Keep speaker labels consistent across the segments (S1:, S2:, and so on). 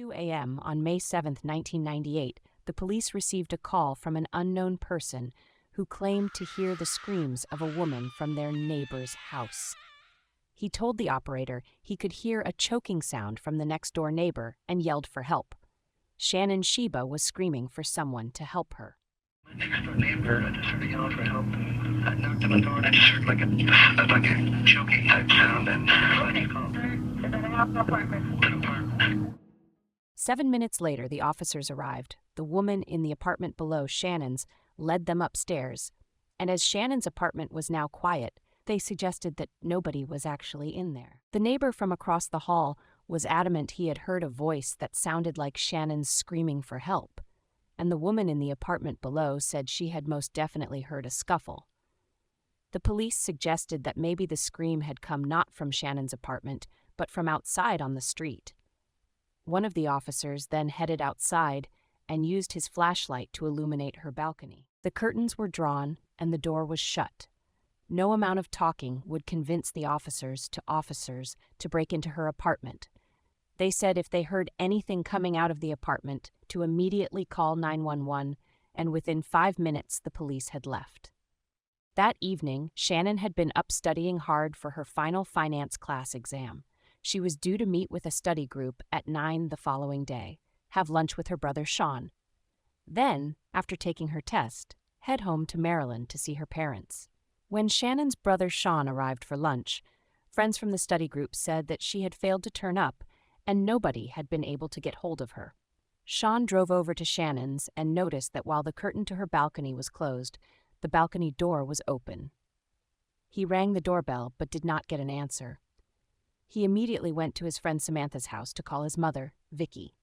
S1: 2 a.m. on May 7, 1998, the police received a call from an unknown person who claimed to hear the screams of a woman from their neighbor's house. He told the operator he could hear a choking sound from the next-door neighbor and yelled for help. Shannon Schieber was screaming for someone to help her.
S2: My next-door neighbor, I just heard a yell for help. I knocked on the door and I just heard like a choking type sound, and I just called. An apartment.
S1: 7 minutes later, the officers arrived. The woman in the apartment below Shannon's led them upstairs, and as Shannon's apartment was now quiet, they suggested that nobody was actually in there. The neighbor from across the hall was adamant he had heard a voice that sounded like Shannon's screaming for help, and the woman in the apartment below said she had most definitely heard a scuffle. The police suggested that maybe the scream had come not from Shannon's apartment, but from outside on the street. One of the officers then headed outside and used his flashlight to illuminate her balcony. The curtains were drawn and the door was shut. No amount of talking would convince the officers to break into her apartment. They said if they heard anything coming out of the apartment, to immediately call 911, and within 5 minutes the police had left. That evening, Shannon had been up studying hard for her final finance class exam. She was due to meet with a study group at 9 the following day, have lunch with her brother Sean. Then, after taking her test, head home to Maryland to see her parents. When Shannon's brother Sean arrived for lunch, friends from the study group said that she had failed to turn up and nobody had been able to get hold of her. Sean drove over to Shannon's and noticed that while the curtain to her balcony was closed, the balcony door was open. He rang the doorbell but did not get an answer. He immediately went to his friend Samantha's house to call his mother, Vicky.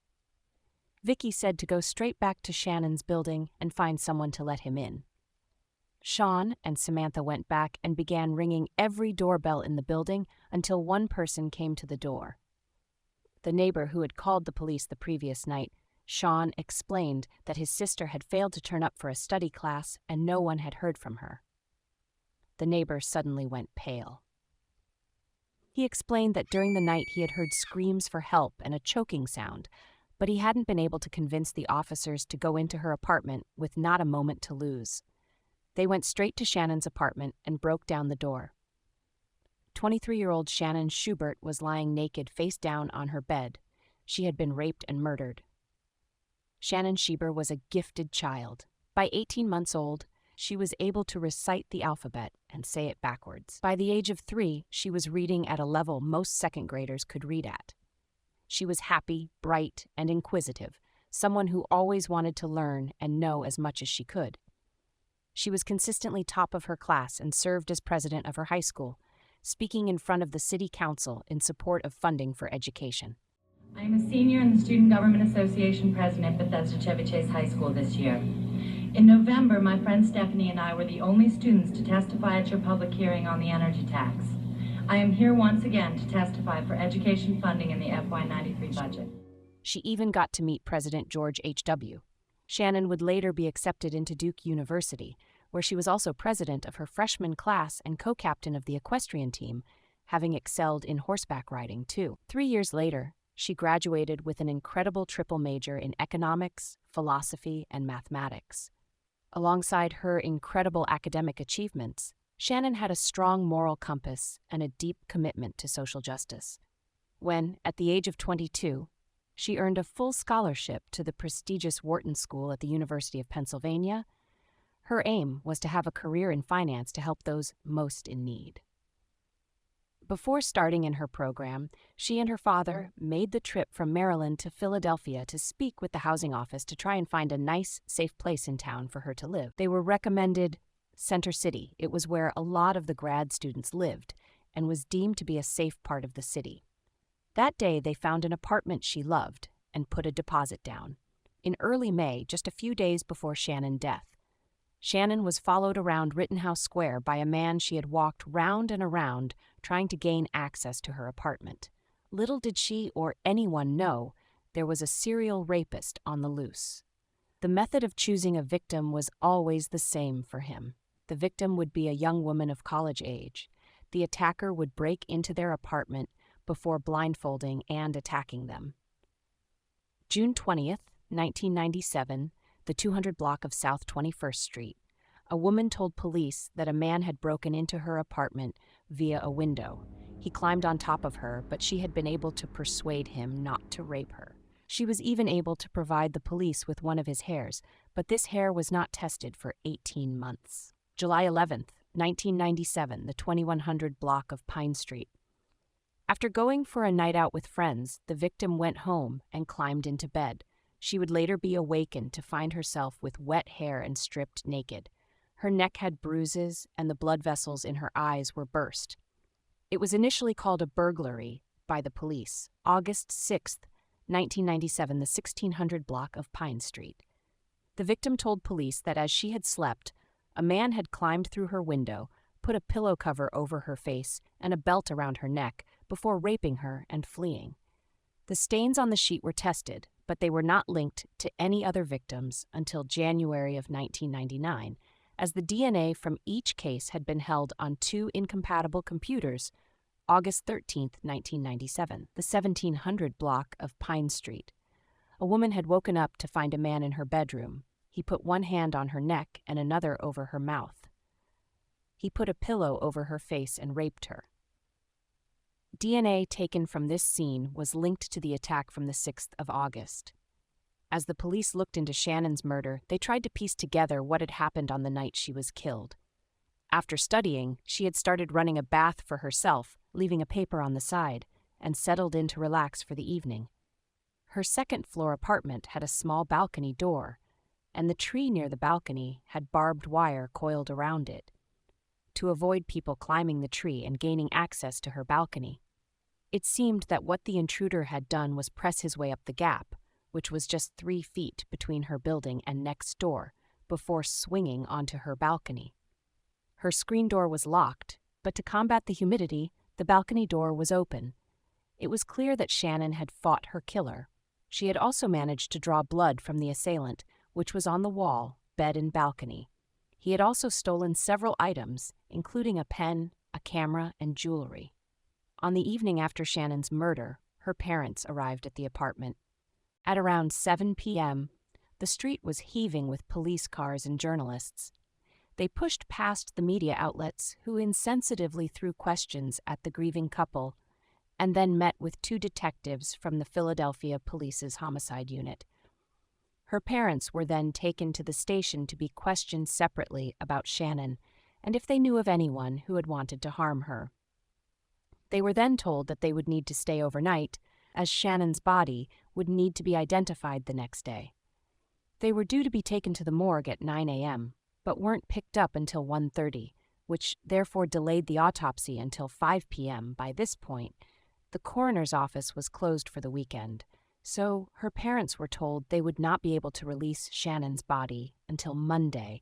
S1: Vicky said to go straight back to Shannon's building and find someone to let him in. Sean and Samantha went back and began ringing every doorbell in the building until one person came to the door. The neighbor who had called the police the previous night, Sean, explained that his sister had failed to turn up for a study class and no one had heard from her. The neighbor suddenly went pale. He explained that during the night he had heard screams for help and a choking sound, but he hadn't been able to convince the officers to go into her apartment with not a moment to lose. They went straight to Shannon's apartment and broke down the door. 23-year-old Shannon Schieber was lying naked face down on her bed. She had been raped and murdered. Shannon Schieber was a gifted child. By 18 months old, she was able to recite the alphabet and say it backwards. By the age of 3, she was reading at a level most second graders could read at. She was happy, bright, and inquisitive, someone who always wanted to learn and know as much as she could. She was consistently top of her class and served as president of her high school, speaking in front of the city council in support of funding for education.
S3: I am a senior and the Student Government Association president at Bethesda Chevy Chase High School this year. In November, my friend Stephanie and I were the only students to testify at your public hearing on the energy tax. I am here once again to testify for education funding in the FY93 budget.
S1: She even got to meet President George H.W. Shannon would later be accepted into Duke University, where she was also president of her freshman class and co-captain of the equestrian team, having excelled in horseback riding too. 3 years later, she graduated with an incredible triple major in economics, philosophy, and mathematics. Alongside her incredible academic achievements, Shannon had a strong moral compass and a deep commitment to social justice. When, at the age of 22, she earned a full scholarship to the prestigious Wharton School at the University of Pennsylvania, her aim was to have a career in finance to help those most in need. Before starting in her program, she and her father made the trip from Maryland to Philadelphia to speak with the housing office to try and find a nice, safe place in town for her to live. They were recommended Center City. It was where a lot of the grad students lived and was deemed to be a safe part of the city. That day, they found an apartment she loved and put a deposit down. In early May, just a few days before Shannon's death, Shannon was followed around Rittenhouse Square by a man she had walked round and around trying to gain access to her apartment. Little did she or anyone know there was a serial rapist on the loose. The method of choosing a victim was always the same for him. The victim would be a young woman of college age. The attacker would break into their apartment before blindfolding and attacking them. June 20th, 1997, the 200 block of South 21st Street. A woman told police that a man had broken into her apartment via a window. He climbed on top of her, but she had been able to persuade him not to rape her. She was even able to provide the police with one of his hairs, but this hair was not tested for 18 months. July 11th, 1997, the 2100 block of Pine Street. After going for a night out with friends, the victim went home and climbed into bed. She would later be awakened to find herself with wet hair and stripped naked. Her neck had bruises, and the blood vessels in her eyes were burst. It was initially called a burglary by the police. August 6th, 1997, the 1600 block of Pine Street. The victim told police that as she had slept, a man had climbed through her window, put a pillow cover over her face and a belt around her neck before raping her and fleeing. The stains on the sheet were tested, but they were not linked to any other victims until January of 1999, as the DNA from each case had been held on two incompatible computers. August 13th, 1997, the 1700 block of Pine Street. A woman had woken up to find a man in her bedroom. He put one hand on her neck and another over her mouth. He put a pillow over her face and raped her. DNA taken from this scene was linked to the attack from the 6th of August. As the police looked into Shannon's murder, they tried to piece together what had happened on the night she was killed. After studying, she had started running a bath for herself, leaving a paper on the side, and settled in to relax for the evening. Her second-floor apartment had a small balcony door, and the tree near the balcony had barbed wire coiled around it, to avoid people climbing the tree and gaining access to her balcony. It seemed that what the intruder had done was press his way up the gap, which was just 3 feet between her building and next door, before swinging onto her balcony. Her screen door was locked, but to combat the humidity, the balcony door was open. It was clear that Shannon had fought her killer. She had also managed to draw blood from the assailant, which was on the wall, bed and balcony. He had also stolen several items, including a pen, a camera, and jewelry. On the evening after Shannon's murder, her parents arrived at the apartment. At around 7 p.m., the street was heaving with police cars and journalists. They pushed past the media outlets, who insensitively threw questions at the grieving couple, and then met with 2 detectives from the Philadelphia Police's homicide unit. Her parents were then taken to the station to be questioned separately about Shannon and if they knew of anyone who had wanted to harm her. They were then told that they would need to stay overnight, as Shannon's body would need to be identified the next day. They were due to be taken to the morgue at 9 a.m., but weren't picked up until 1:30, which therefore delayed the autopsy until 5 p.m. By this point, the coroner's office was closed for the weekend, so her parents were told they would not be able to release Shannon's body until Monday.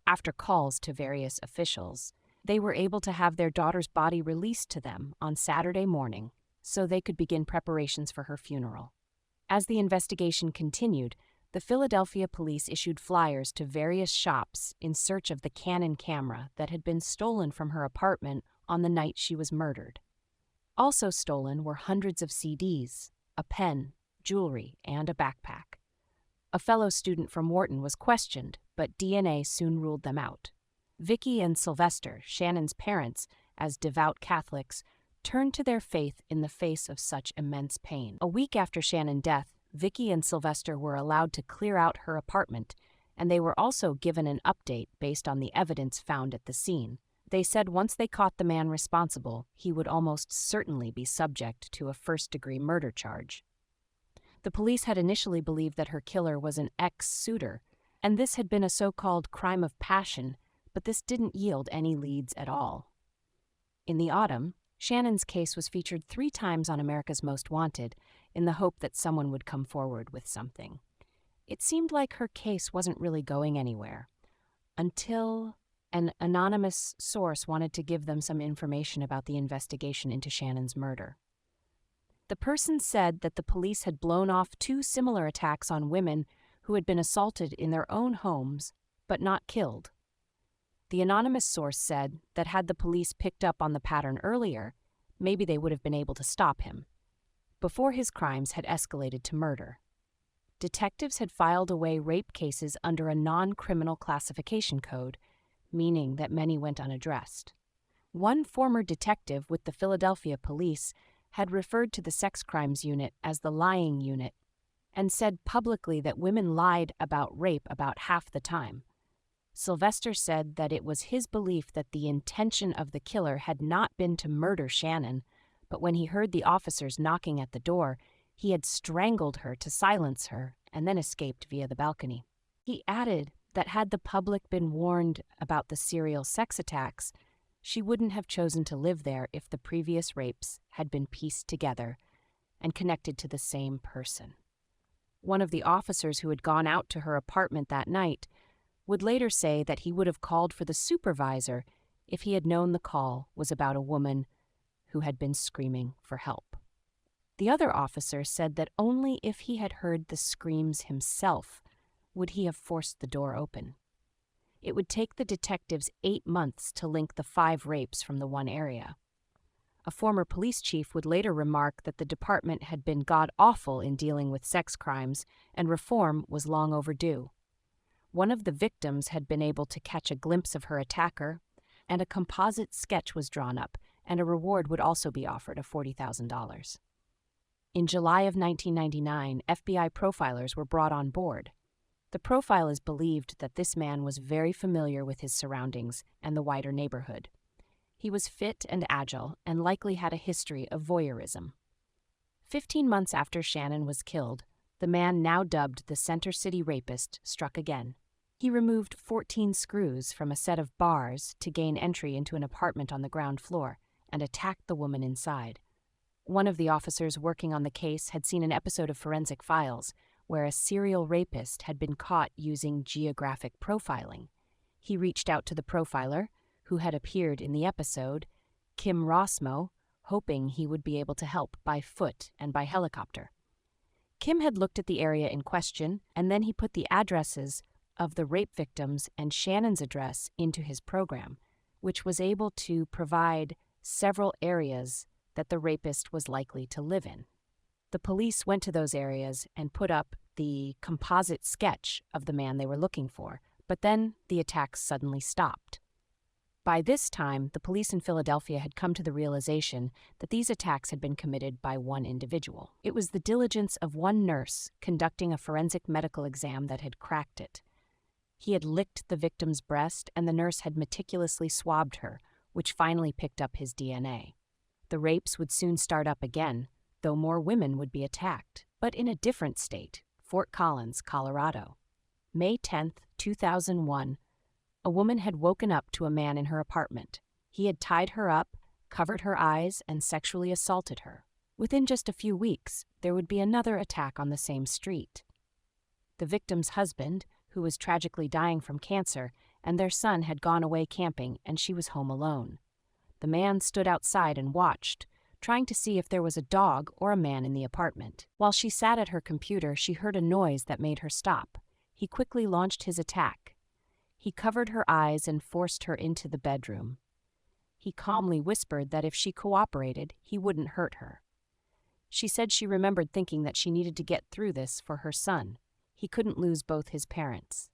S1: After calls to various officials, they were able to have their daughter's body released to them on Saturday morning so they could begin preparations for her funeral. As the investigation continued, the Philadelphia police issued flyers to various shops in search of the Canon camera that had been stolen from her apartment on the night she was murdered. Also stolen were hundreds of CDs, a pen, jewelry, and a backpack. A fellow student from Wharton was questioned, but DNA soon ruled them out. Vicky and Sylvester, Shannon's parents, as devout Catholics, turned to their faith in the face of such immense pain. A week after Shannon's death, Vicky and Sylvester were allowed to clear out her apartment, and they were also given an update based on the evidence found at the scene. They said once they caught the man responsible, he would almost certainly be subject to a first-degree murder charge. The police had initially believed that her killer was an ex-suitor, and this had been a so-called crime of passion, but this didn't yield any leads at all. In the autumn, Shannon's case was featured 3 times on America's Most Wanted in the hope that someone would come forward with something. It seemed like her case wasn't really going anywhere, until an anonymous source wanted to give them some information about the investigation into Shannon's murder. The person said that the police had blown off 2 similar attacks on women who had been assaulted in their own homes, but not killed. The anonymous source said that had the police picked up on the pattern earlier, maybe they would have been able to stop him, before his crimes had escalated to murder. detectives had filed away rape cases under a non-criminal classification code, meaning that many went unaddressed. One former detective with the Philadelphia police had referred to the sex crimes unit as the lying unit and said publicly that women lied about rape about half the time. Sylvester said that it was his belief that the intention of the killer had not been to murder Shannon, but when he heard the officers knocking at the door, he had strangled her to silence her and then escaped via the balcony. He added that had the public been warned about the serial sex attacks, she wouldn't have chosen to live there if the previous rapes had been pieced together and connected to the same person. One of the officers who had gone out to her apartment that night would later say that he would have called for the supervisor if he had known the call was about a woman who had been screaming for help. The other officer said that only if he had heard the screams himself would he have forced the door open. It would take the detectives 8 months to link the 5 rapes from the one area. A former police chief would later remark that the department had been god-awful in dealing with sex crimes and reform was long overdue. One of the victims had been able to catch a glimpse of her attacker, and a composite sketch was drawn up, and a reward would also be offered of $40,000. In July of 1999, FBI profilers were brought on board. The profilers believed that this man was very familiar with his surroundings and the wider neighborhood. He was fit and agile and likely had a history of voyeurism. 15 months after Shannon was killed, the man now dubbed the Center City Rapist struck again. He removed 14 screws from a set of bars to gain entry into an apartment on the ground floor and attacked the woman inside. One of the officers working on the case had seen an episode of Forensic Files where a serial rapist had been caught using geographic profiling. He reached out to the profiler, who had appeared in the episode, Kim Rossmo, hoping he would be able to help by foot and by helicopter. Kim had looked at the area in question, and then he put the addresses of the rape victims and Shannon's address into his program, which was able to provide several areas that the rapist was likely to live in. The police went to those areas and put up the composite sketch of the man they were looking for, but then the attacks suddenly stopped. By this time, the police in Philadelphia had come to the realization that these attacks had been committed by one individual. It was the diligence of one nurse conducting a forensic medical exam that had cracked it. He had licked the victim's breast, and the nurse had meticulously swabbed her, which finally picked up his DNA. The rapes would soon start up again, though more women would be attacked, but in a different state, Fort Collins, Colorado. May 10, 2001, a woman had woken up to a man in her apartment. He had tied her up, covered her eyes, and sexually assaulted her. Within just a few weeks, there would be another attack on the same street. The victim's husband, who was tragically dying from cancer, and their son had gone away camping, and she was home alone. The man stood outside and watched, trying to see if there was a dog or a man in the apartment. While she sat at her computer, she heard a noise that made her stop. He quickly launched his attack. He covered her eyes and forced her into the bedroom. He calmly whispered that if she cooperated, he wouldn't hurt her. She said she remembered thinking that she needed to get through this for her son. He couldn't lose both his parents.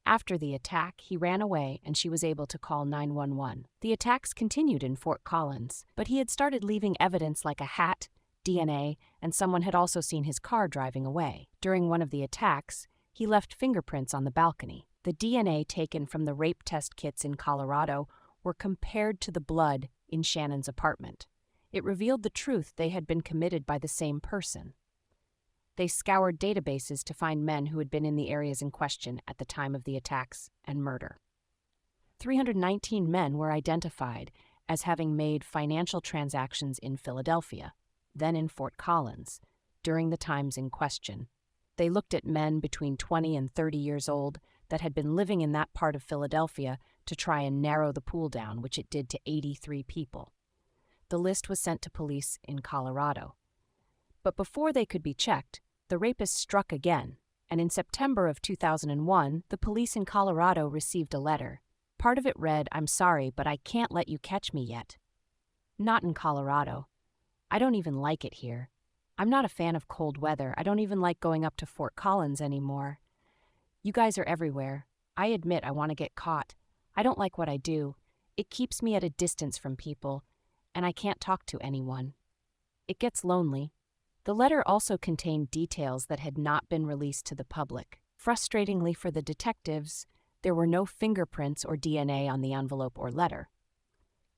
S1: After the attack, he ran away and she was able to call 911. The attacks continued in Fort Collins, but he had started leaving evidence like a hat, DNA, and someone had also seen his car driving away. During one of the attacks, he left fingerprints on the balcony. The DNA taken from the rape test kits in Colorado were compared to the blood in Shannon's apartment. It revealed the truth they had been committed by the same person. They scoured databases to find men who had been in the areas in question at the time of the attacks and murder. 319 men were identified as having made financial transactions in Philadelphia, then in Fort Collins, during the times in question. They looked at men between 20 and 30 years old that had been living in that part of Philadelphia to try and narrow the pool down, which it did to 83 people. The list was sent to police in Colorado. But before they could be checked, the rapist struck again, and in September of 2001, the police in Colorado received a letter. Part of it read, "I'm sorry, but I can't let you catch me yet." Not in Colorado. I don't even like it here. I'm not a fan of cold weather. I don't even like going up to Fort Collins anymore. You guys are everywhere. I admit I want to get caught. I don't like what I do. It keeps me at a distance from people, and I can't talk to anyone. It gets lonely. The letter also contained details that had not been released to the public. Frustratingly for the detectives, there were no fingerprints or DNA on the envelope or letter.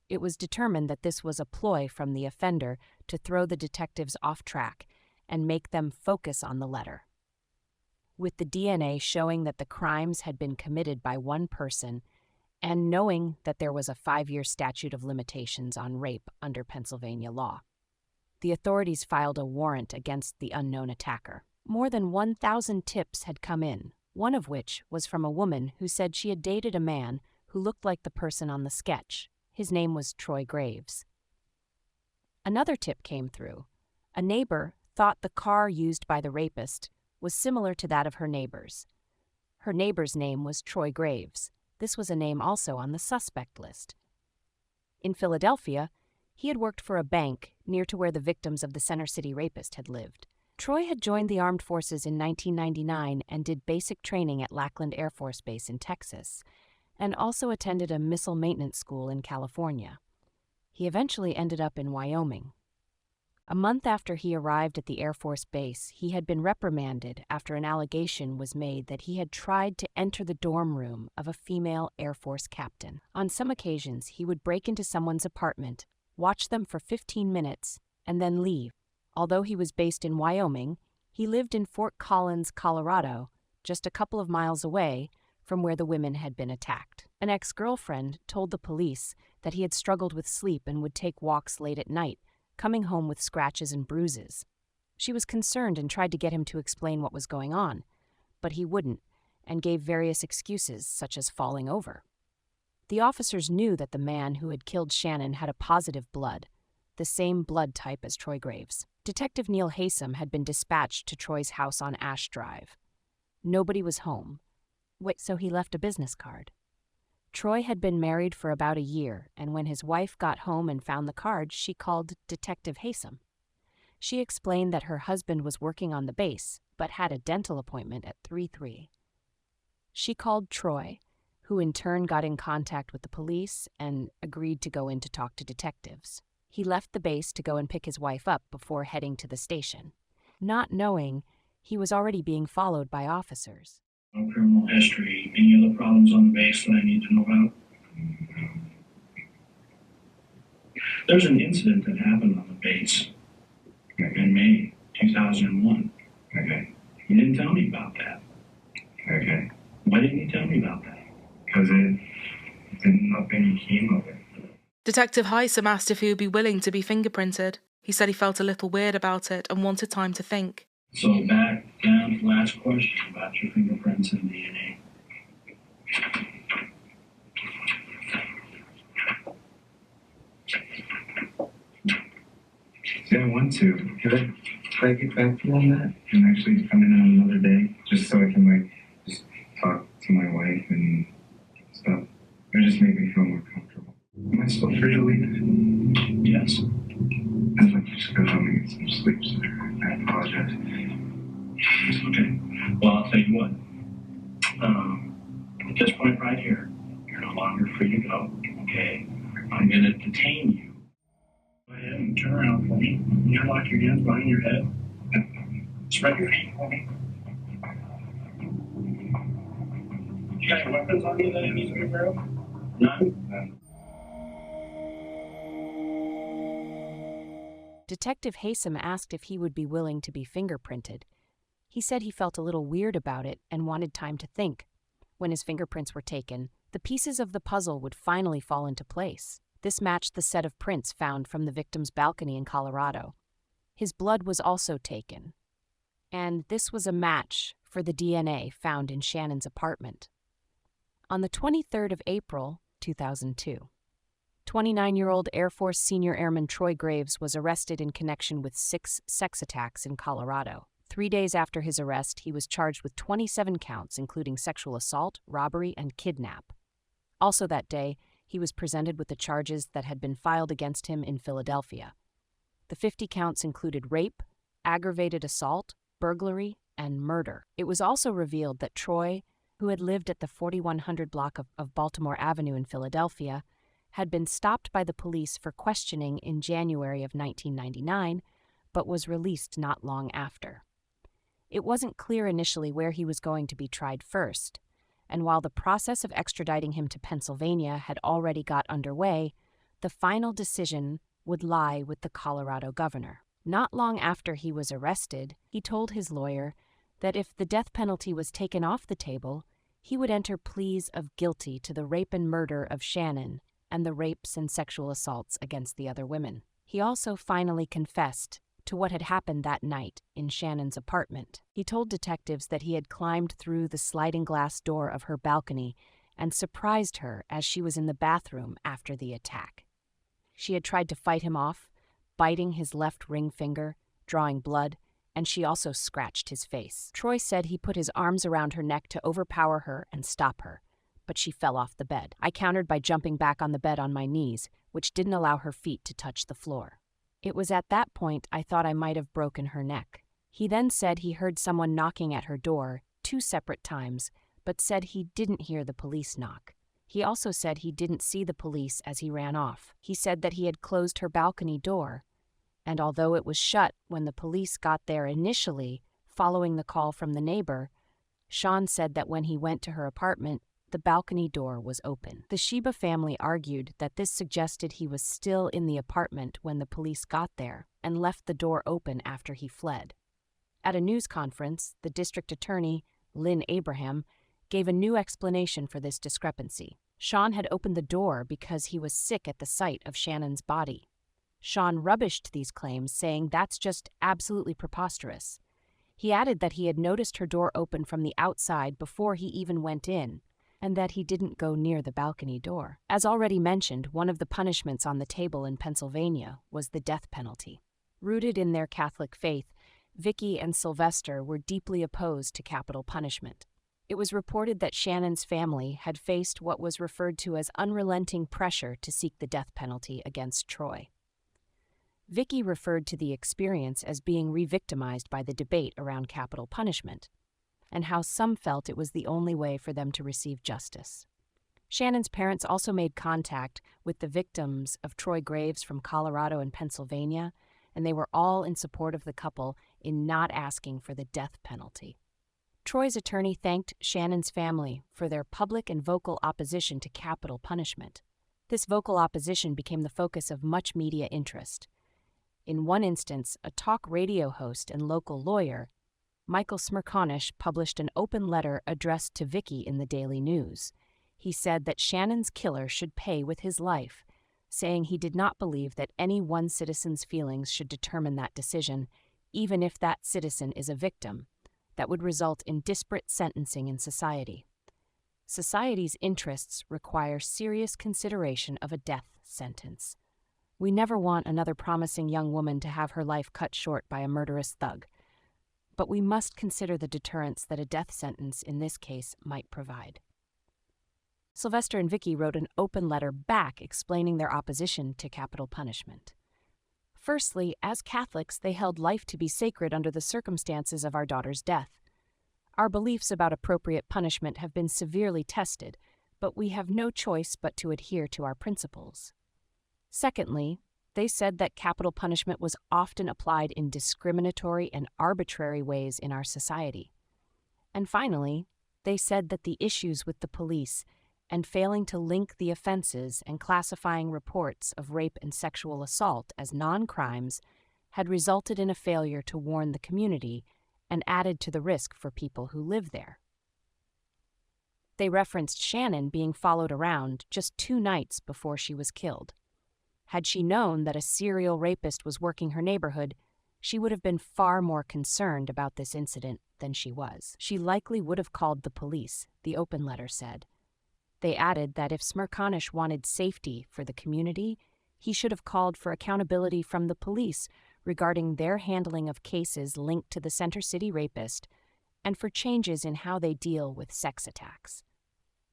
S1: It was determined that this was a ploy from the offender to throw the detectives off track and make them focus on the letter. With the DNA showing that the crimes had been committed by one person, and knowing that there was a 5-year statute of limitations on rape under Pennsylvania law, the authorities filed a warrant against the unknown attacker. More than 1,000 tips had come in, one of which was from a woman who said she had dated a man who looked like the person on the sketch. His name was Troy Graves. Another tip came through. A neighbor thought the car used by the rapist was similar to that of her neighbor's. Her neighbor's name was Troy Graves. This was a name also on the suspect list. In Philadelphia, he had worked for a bank near to where the victims of the Center City rapist had lived. Troy had joined the armed forces in 1999 and did basic training at Lackland Air Force Base in Texas, and also attended a missile maintenance school in California. He eventually ended up in Wyoming. A month after he arrived at the Air Force Base, he had been reprimanded after an allegation was made that he had tried to enter the dorm room of a female Air Force captain. On some occasions, he would break into someone's apartment, watch them for 15 minutes, and then leave. Although he was based in Wyoming, he lived in Fort Collins, Colorado, just a couple of miles away from where the women had been attacked. An ex-girlfriend told the police that he had struggled with sleep and would take walks late at night, coming home with scratches and bruises. She was concerned and tried to get him to explain what was going on, but he wouldn't, and gave various excuses, such as falling over. The officers knew that the man who had killed Shannon had a positive blood, the same blood type as Troy Graves. Detective Neil Haysom had been dispatched to Troy's house on Ash Drive. Nobody was home. So he left a business card. Troy had been married for about a year, and when his wife got home and found the card, she called Detective Haysom. She explained that her husband was working on the base, but had a dental appointment at 3:03. She called Troy, who in turn got in contact with the police and agreed to go in to talk to detectives. He left the base to go and pick his wife up before heading to the station, not knowing he was already being followed by officers.
S2: No criminal history. Any other problems on the base that I need to know about? There's an incident that happened on the base in May 2001.
S4: Okay.
S2: You didn't tell me about that.
S4: Okay.
S2: Why didn't you tell me about that?
S4: Because it didn't look any keen of it.
S5: Detective Haysom asked if he would be willing to be fingerprinted. He said he felt a little weird about it and wanted time to think.
S2: So back down to the last question about your fingerprints and DNA.
S4: See, I want to. Could I get back to you on that? And actually come in on another day, just so I can, just talk to my wife and stuff. Or just make me feel more comfortable. Am I still free to leave?
S2: Yes.
S4: I'd like to just go home and get some sleep, sir. I apologize.
S2: Okay. Well, I'll tell you what. At this point right here, you're no longer free to go. Okay. I'm going to detain you. Go ahead and turn around for me. You lock your hands behind your head. Spread your feet for me. You got any weapons on you that I need to be aware of? None?
S1: Detective Haysom asked if he would be willing to be fingerprinted. He said he felt a little weird about it and wanted time to think. When his fingerprints were taken, the pieces of the puzzle would finally fall into place. This matched the set of prints found from the victim's balcony in Colorado. His blood was also taken. And this was a match for the DNA found in Shannon's apartment. On the 23rd of April, 2002, 29-year-old Air Force Senior Airman Troy Graves was arrested in connection with 6 sex attacks in Colorado. 3 days after his arrest, he was charged with 27 counts, including sexual assault, robbery, and kidnap. Also that day, he was presented with the charges that had been filed against him in Philadelphia. The 50 counts included rape, aggravated assault, burglary, and murder. It was also revealed that Troy, who had lived at the 4100 block of Baltimore Avenue in Philadelphia, had been stopped by the police for questioning in January of 1999, but was released not long after. It wasn't clear initially where he was going to be tried first, and while the process of extraditing him to Pennsylvania had already got underway, the final decision would lie with the Colorado governor. Not long after he was arrested, he told his lawyer that if the death penalty was taken off the table, he would enter pleas of guilty to the rape and murder of Shannon and the rapes and sexual assaults against the other women. He also finally confessed to what had happened that night in Shannon's apartment. He told detectives that he had climbed through the sliding glass door of her balcony and surprised her as she was in the bathroom after the attack. She had tried to fight him off, biting his left ring finger, drawing blood, and she also scratched his face. Troy said he put his arms around her neck to overpower her and stop her, but she fell off the bed. I countered by jumping back on the bed on my knees, which didn't allow her feet to touch the floor. It was at that point I thought I might have broken her neck. He then said he heard someone knocking at her door 2 separate times, but said he didn't hear the police knock. He also said he didn't see the police as he ran off. He said that he had closed her balcony door, and although it was shut when the police got there initially, following the call from the neighbor, Sean said that when he went to her apartment, the balcony door was open. The Schieber family argued that this suggested he was still in the apartment when the police got there and left the door open after he fled. At a news conference, the district attorney, Lynn Abraham, gave a new explanation for this discrepancy. Sean had opened the door because he was sick at the sight of Shannon's body. Sean rubbished these claims, saying that's just absolutely preposterous. He added that he had noticed her door open from the outside before he even went in, and that he didn't go near the balcony door. As already mentioned, one of the punishments on the table in Pennsylvania was the death penalty. Rooted in their Catholic faith, Vicky and Sylvester were deeply opposed to capital punishment. It was reported that Shannon's family had faced what was referred to as unrelenting pressure to seek the death penalty against Troy. Vicky referred to the experience as being re-victimized by the debate around capital punishment, and how some felt it was the only way for them to receive justice. Shannon's parents also made contact with the victims of Troy graves from Colorado and Pennsylvania, and they were all in support of the couple in not asking for the death penalty. Troy's attorney thanked Shannon's family for their public and vocal opposition to capital punishment. This vocal opposition became the focus of much media interest. In one instance, a talk radio host and local lawyer, Michael Smerconish, published an open letter addressed to Vicky in the Daily News. He said that Shannon's killer should pay with his life, saying he did not believe that any one citizen's feelings should determine that decision, even if that citizen is a victim, that would result in disparate sentencing in society. Society's interests require serious consideration of a death sentence. We never want another promising young woman to have her life cut short by a murderous thug, but we must consider the deterrence that a death sentence in this case might provide. Sylvester and Vicky wrote an open letter back explaining their opposition to capital punishment. Firstly, as Catholics, they held life to be sacred under the circumstances of our daughter's death. Our beliefs about appropriate punishment have been severely tested, but we have no choice but to adhere to our principles. Secondly, they said that capital punishment was often applied in discriminatory and arbitrary ways in our society. And finally, they said that the issues with the police and failing to link the offenses and classifying reports of rape and sexual assault as non-crimes had resulted in a failure to warn the community and added to the risk for people who live there. They referenced Shannon being followed around just 2 nights before she was killed. Had she known that a serial rapist was working her neighborhood, she would have been far more concerned about this incident than she was. She likely would have called the police, the open letter said. They added that if Smerconish wanted safety for the community, he should have called for accountability from the police regarding their handling of cases linked to the Center City rapist and for changes in how they deal with sex attacks.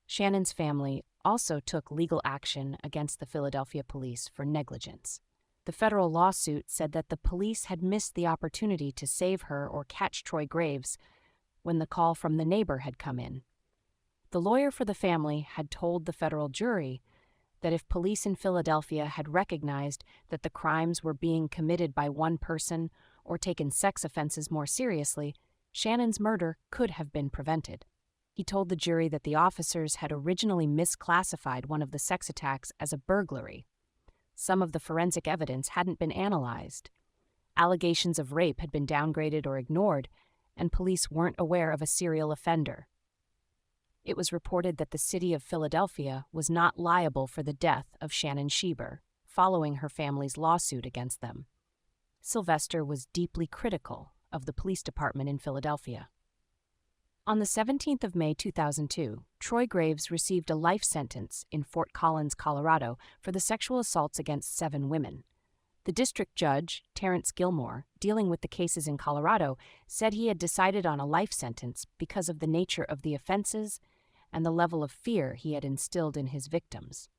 S1: Shannon's family also took legal action against the Philadelphia police for negligence. The federal lawsuit said that the police had missed the opportunity to save her or catch Troy Graves when the call from the neighbor had come in. The lawyer for the family had told the federal jury that if police in Philadelphia had recognized that the crimes were being committed by one person or taken sex offenses more seriously, Shannon's murder could have been prevented. He told the jury that the officers had originally misclassified one of the sex attacks as a burglary. Some of the forensic evidence hadn't been analyzed. Allegations of rape had been downgraded or ignored, and police weren't aware of a serial offender. It was reported that the city of Philadelphia was not liable for the death of Shannon Schieber, following her family's lawsuit against them. Sylvester was deeply critical of the police department in Philadelphia. On the 17th of May 2002, Troy Graves received a life sentence in Fort Collins, Colorado, for the sexual assaults against 7 women. The district judge, Terrence Gilmore, dealing with the cases in Colorado, said he had decided on a life sentence because of the nature of the offenses and the level of fear he had instilled in his victims.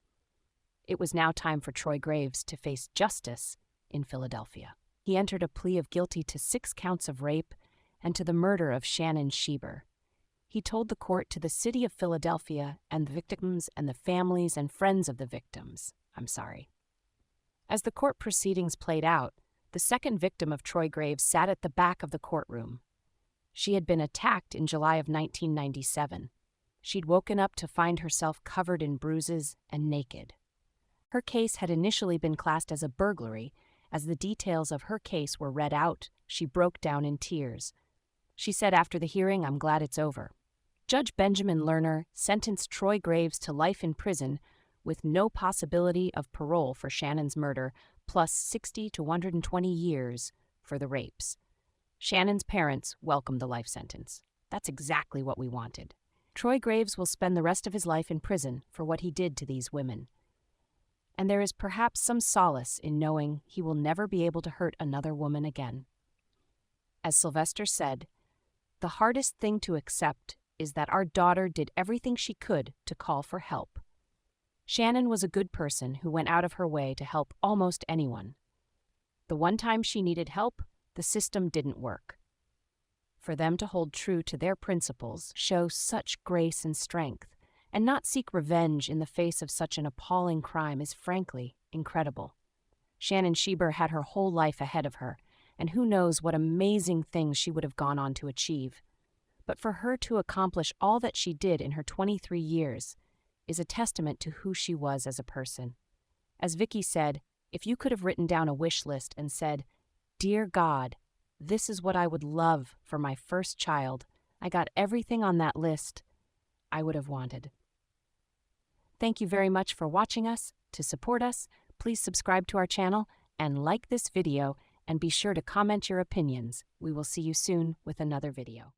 S1: It was now time for Troy Graves to face justice in Philadelphia. He entered a plea of guilty to 6 counts of rape and to the murder of Shannon Schieber. He told the court to the city of Philadelphia and the victims and the families and friends of the victims, I'm sorry. As the court proceedings played out, the second victim of Troy Graves sat at the back of the courtroom. She had been attacked in July of 1997. She'd woken up to find herself covered in bruises and naked. Her case had initially been classed as a burglary. As the details of her case were read out, she broke down in tears. She said after the hearing, "I'm glad it's over." Judge Benjamin Lerner sentenced Troy Graves to life in prison with no possibility of parole for Shannon's murder, plus 60 to 120 years for the rapes. Shannon's parents welcomed the life sentence. That's exactly what we wanted. Troy Graves will spend the rest of his life in prison for what he did to these women. And there is perhaps some solace in knowing he will never be able to hurt another woman again. As Sylvester said, the hardest thing to accept is that our daughter did everything she could to call for help. Shannon was a good person who went out of her way to help almost anyone. The one time she needed help, the system didn't work. For them to hold true to their principles, show such grace and strength, and not seek revenge in the face of such an appalling crime is frankly incredible. Shannon Schieber had her whole life ahead of her, and who knows what amazing things she would have gone on to achieve. But for her to accomplish all that she did in her 23 years is a testament to who she was as a person. As Vicky said, if you could have written down a wish list and said, "Dear God, this is what I would love for my first child," I got everything on that list I would have wanted. Thank you very much for watching us. To support us, please subscribe to our channel and like this video, and be sure to comment your opinions. We will see you soon with another video.